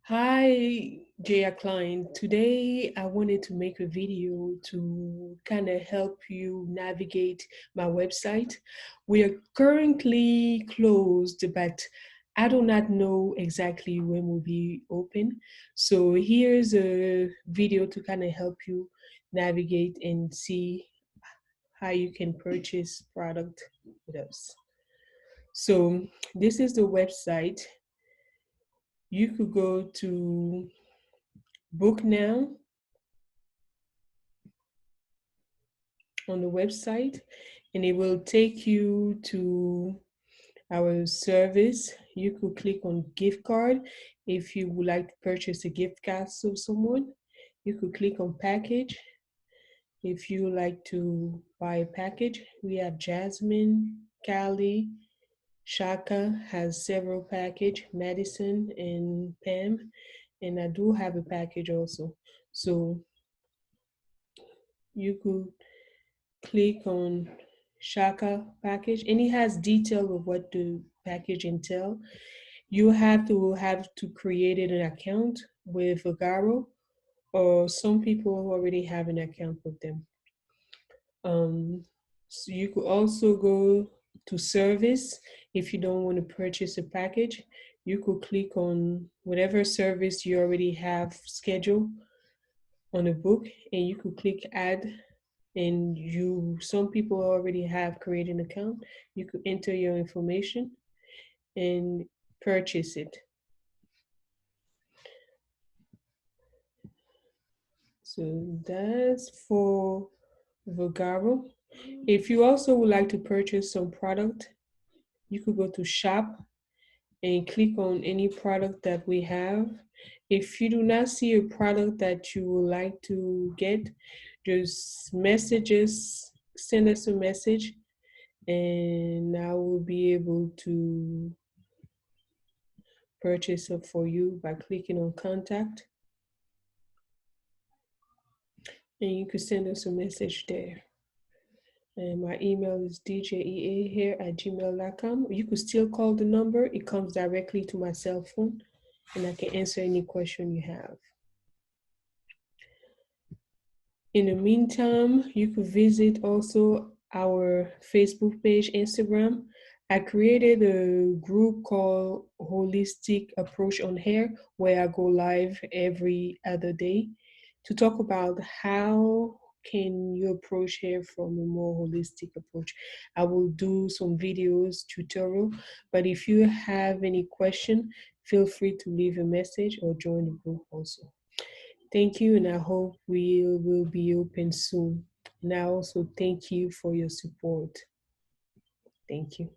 Hi, Jaya Klein. Today I wanted to make a video to kind of help you navigate my website. We are currently closed, but I do not know exactly when we'll be open. So here's a video to kind of help you navigate and see how you can purchase product with us. So this is the website. You could go to book now on the website and it will take you to our service. You could click on gift card if you would like to purchase a gift card to someone. You could click on package if you like to buy a package. We have Jasmine, Cali, Shaka has several package, Madison and Pam, and I do have a package also. So you could click on Shaka package, and it has detail of what the package entail. You have to create an account with Vagaro, or some people already have an account with them. So you could also go to service if you don't want to purchase a package. You could click on whatever service you already have scheduled on a book, and you could click add, and you some people already have created an account. You could enter your information and purchase it. So that's for Vogaro. If you also would like to purchase some product, you could go to shop and click on any product that we have. If you do not see a product that you would like to get, just send us a message, and I will be able to purchase it for you by clicking on contact. And you can send us a message there. And my email is djeahair@gmail.com. You could still call the number. It comes directly to my cell phone, and I can answer any question you have. In the meantime, you could visit also our Facebook page, Instagram. I created a group called Holistic Approach on Hair where I go live every other day to talk about how can you approach hair from a more holistic approach. I will do some videos, tutorial, but if you have any question, feel free to leave a message or join the group also. Thank you, and I hope we will be open soon. And I also thank you for your support. Thank you.